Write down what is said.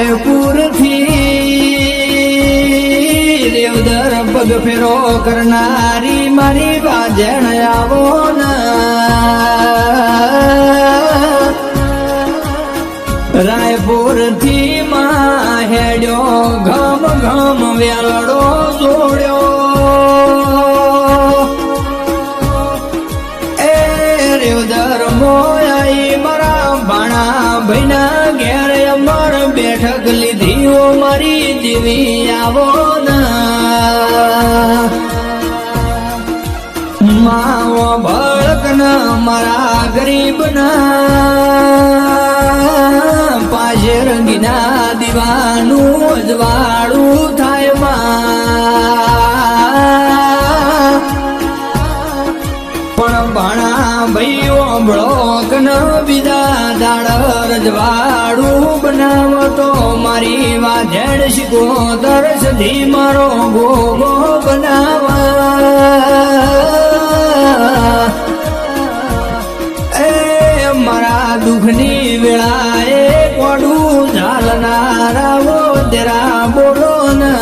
રાયપુર થી રેવદર પગ ફેરો કરનારી મારી વાજણ આવો રાયપુર થી માં હેડ્યો ઘમ ઘમ વેલડો જોડ્યો એ રેવદર મોયાઈ મારા ભાણા ભાઈના ઘેર અમર બેઠક લીધી ઓ મારી દીવી આવો માવો ભળક ના મારા ગરીબ ના પાછે રંગીના દીવાનું અજવાળું થાય પણ ભાણા ભાઈઓ બ્લોક ન બીજા દાડ રજવાડું બનાવતો મારી વાજેડ શીખો દર્શથી મારો ગોગો બનાવા એ મારા દુઃખની વેળાએ કોડું ઝાલનારાઓ તેરા બોલો ને